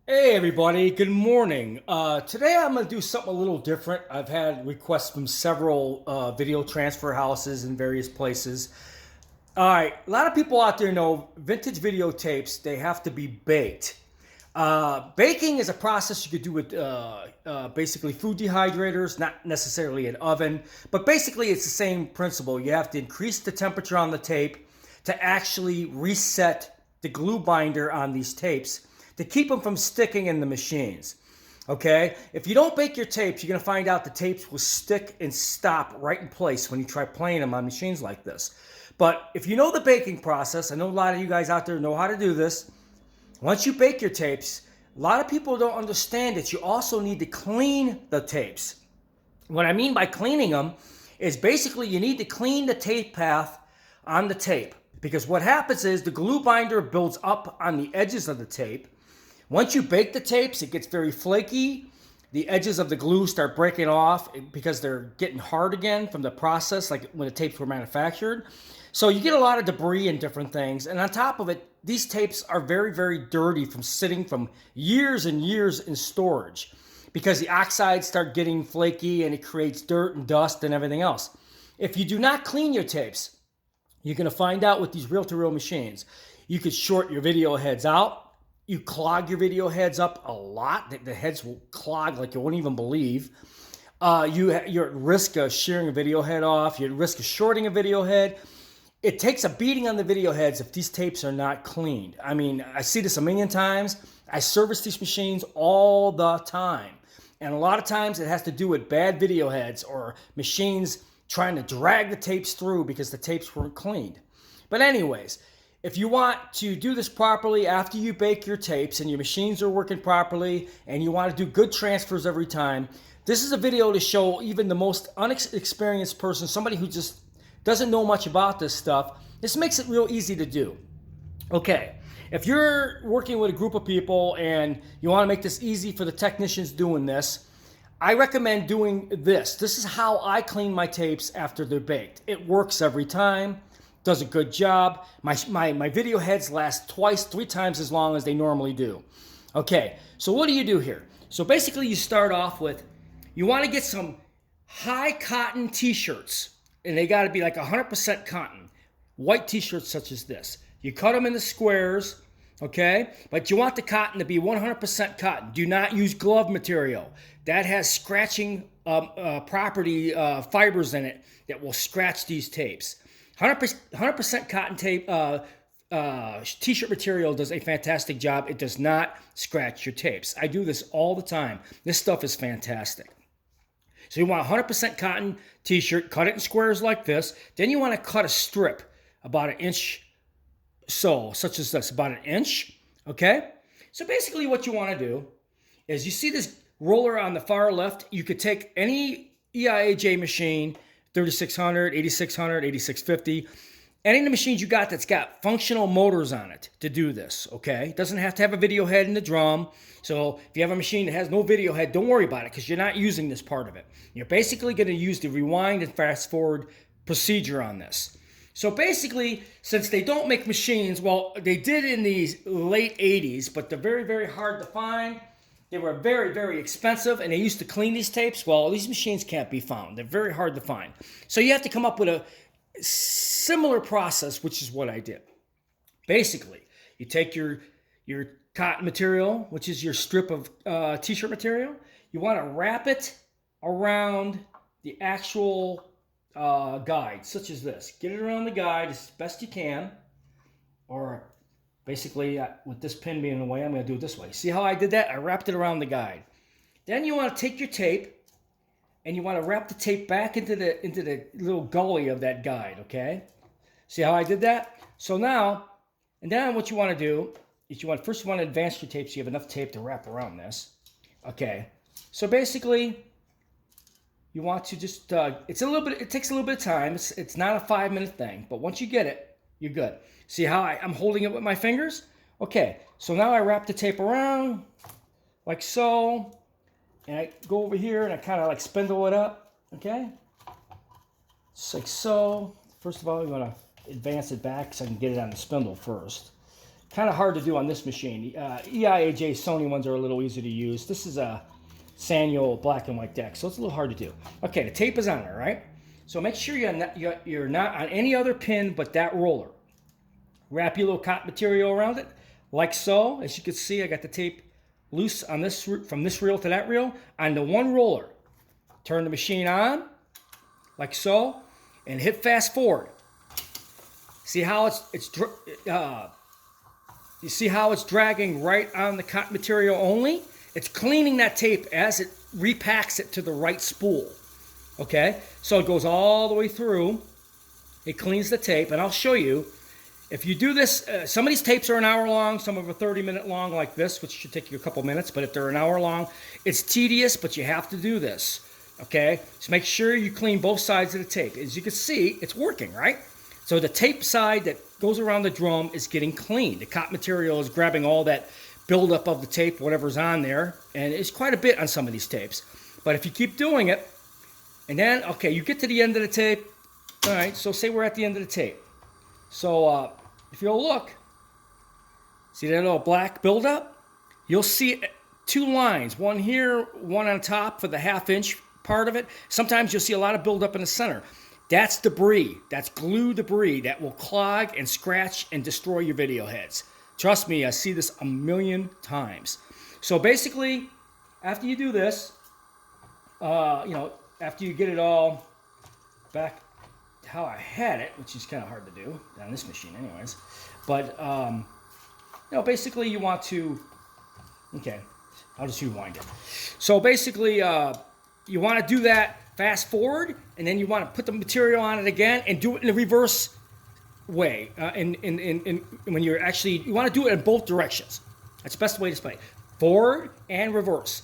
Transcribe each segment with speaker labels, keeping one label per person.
Speaker 1: Hey everybody, good morning. Today I'm going to do something a little different. I've had requests from several video transfer houses in various places. All right, a lot of people out there know vintage videotapes, they have to be baked. Baking is a process you could do with basically food dehydrators, not necessarily an oven, but basically it's the same principle. You have to increase the temperature on the tape to actually reset the glue binder on these tapes to keep them from sticking in the machines. Okay? If you don't bake your tapes, you're going to find out the tapes will stick and stop right in place when you try playing them on machines like this. But if you know the baking process, I know a lot of you guys out there know how to do this. Once you bake your tapes, a lot of people don't understand that you also need to clean the tapes. What I mean by cleaning them is basically you need to clean the tape path on the tape. Because what happens is the glue binder builds up on the edges of the tape. Once you bake the tapes, it gets very flaky. The edges of the glue start breaking off because they're getting hard again from the process, like when the tapes were manufactured. So you get a lot of debris and different things. And on top of it, these tapes are very, very dirty from sitting from years and years in storage because the oxides start getting flaky and it creates dirt and dust and everything else. If you do not clean your tapes, you're going to find out with these reel-to-reel machines, you could short your video heads out. You clog your video heads up a lot. The heads will clog like you won't even believe. You're at risk of shearing a video head off. You're at risk of shorting a video head. It takes a beating on the video heads if these tapes are not cleaned. I mean, I see this a million times. I service these machines all the time. And a lot of times it has to do with bad video heads or machines trying to drag the tapes through because the tapes weren't cleaned. But anyways, if you want to do this properly after you bake your tapes and your machines are working properly and you want to do good transfers every time, this is a video to show even the most unexperienced person, somebody who just doesn't know much about this stuff. This makes it real easy to do. Okay, if you're working with a group of people and you want to make this easy for the technicians doing this, I recommend doing this. This is how I clean my tapes after they're baked. It works every time. Does a good job. My video heads last twice, 3 times as long as they normally do. Okay, so what do you do here? So basically you start off with, you want to get some high cotton t-shirts, and they got to be like 100% cotton. White t-shirts such as this. You cut them into squares, okay? But you want the cotton to be 100% cotton. Do not use glove material. That has scratching property fibers in it that will scratch these tapes. 100% cotton tape t-shirt material does a fantastic job. It does not scratch your tapes. I do this all the time. This stuff is fantastic. So you want 100% cotton t-shirt, cut it in squares like this. Then you want to cut a strip about 1 inch so, such as this, about 1 inch, okay? So basically what you want to do is you see this roller on the far left. You could take any EIAJ machine, 3600, 8600, 8650. Any of the machines you got that's got functional motors on it to do this, okay? It doesn't have to have a video head in the drum. So if you have a machine that has no video head, don't worry about it because you're not using this part of it. You're basically going to use the rewind and fast forward procedure on this. So basically, since they don't make machines, well, they did in the late 80s, but they're very, very hard to find. They were very, very expensive, and they used to clean these tapes. Well, these machines can't be found. They're very hard to find. So you have to come up with a similar process, which is what I did. Basically, you take your cotton material, which is your strip of t-shirt material. You want to wrap it around the actual guide, such as this. Get it around the guide as best you can, or basically, with this pin being in the way, I'm going to do it this way. See how I did that? I wrapped it around the guide. Then you want to take your tape, and you want to wrap the tape back into the little gully of that guide, okay? See how I did that? So now, and then what you want to do is first you want to advance your tape so you have enough tape to wrap around this. Okay. So basically, you want to just, it takes a little bit of time. It's not a 5-minute thing, but once you get it, you're good. See how I'm holding it with my fingers? Okay, so now I wrap the tape around like so, and I go over here and I kind of like spindle it up, okay? Just like so. First of all, I'm going to advance it back so I can get it on the spindle first. kind of hard to do on this machine. EIAJ Sony ones are a little easy to use. This is a Sanyo black and white deck, so it's a little hard to do. Okay, the tape is on there, right? So make sure you're not on any other pin but that roller. Wrap your little cotton material around it, like so. As you can see, I got the tape loose on this from this reel to that reel on the one roller. Turn the machine on, like so, and hit fast forward. See how you see how it's dragging right on the cotton material only? It's cleaning that tape as it repacks it to the right spool. Okay, so it goes all the way through. It cleans the tape, and I'll show you. If you do this, some of these tapes are an hour long, some of them are 30-minute long like this, which should take you a couple minutes, but if they're an hour long, it's tedious, but you have to do this. Okay, so make sure you clean both sides of the tape. As you can see, it's working, right? So the tape side that goes around the drum is getting clean. The cotton material is grabbing all that buildup of the tape, whatever's on there, and it's quite a bit on some of these tapes. But if you keep doing it, and then, okay, you get to the end of the tape. All right, so say we're at the end of the tape. So if you'll look, see that little black buildup? You'll see two lines, one here, one on top for the half-inch part of it. Sometimes you'll see a lot of buildup in the center. That's debris. That's glue debris that will clog and scratch and destroy your video heads. Trust me, I see this a million times. So basically, after you do this, after you get it all back how I had it, which is kind of hard to do on this machine anyways, but basically you want to, okay, I'll just rewind it. So basically you want to do that fast forward, and then you want to put the material on it again and do it in the reverse way. When you're actually, you want to do it in both directions. That's the best way to play. Forward and reverse.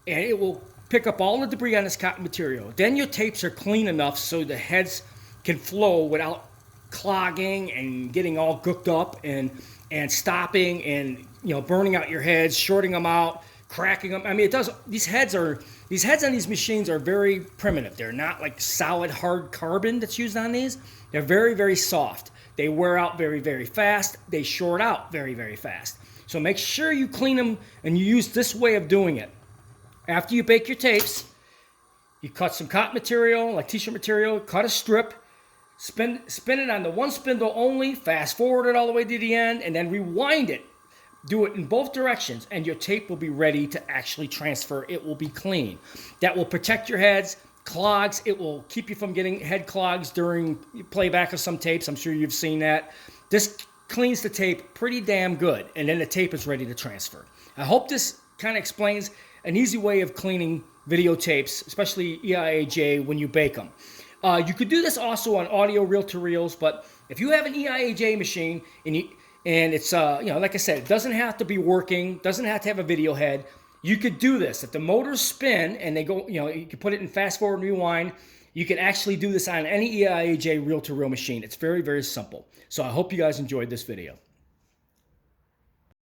Speaker 1: And it will pick up all the debris on this cotton material. Then your tapes are clean enough so the heads can flow without clogging and getting all gooked up and stopping and burning out your heads, shorting them out, cracking them. I mean, it does. These heads on these machines are very primitive. They're not like solid hard carbon that's used on these. They're very, very soft. They wear out very, very fast. They short out very, very fast. So make sure you clean them and you use this way of doing it. After you bake your tapes, you cut some cotton material, like t-shirt material, cut a strip, spin it on the one spindle only, fast forward it all the way to the end, and then rewind it. Do it in both directions, and your tape will be ready to actually transfer. It will be clean. That will protect your heads, clogs. It will keep you from getting head clogs during playback of some tapes. I'm sure you've seen that. This cleans the tape pretty damn good, and then the tape is ready to transfer. I hope this kind of explains an easy way of cleaning videotapes, especially EIAJ, when you bake them. You could do this also on audio reel-to-reels, but if you have an EIAJ machine and it's like I said, it doesn't have to be working, doesn't have to have a video head. You could do this. If the motors spin and they go, you can put it in fast forward and rewind. You can actually do this on any EIAJ reel-to-reel machine. It's very, very simple. So I hope you guys enjoyed this video.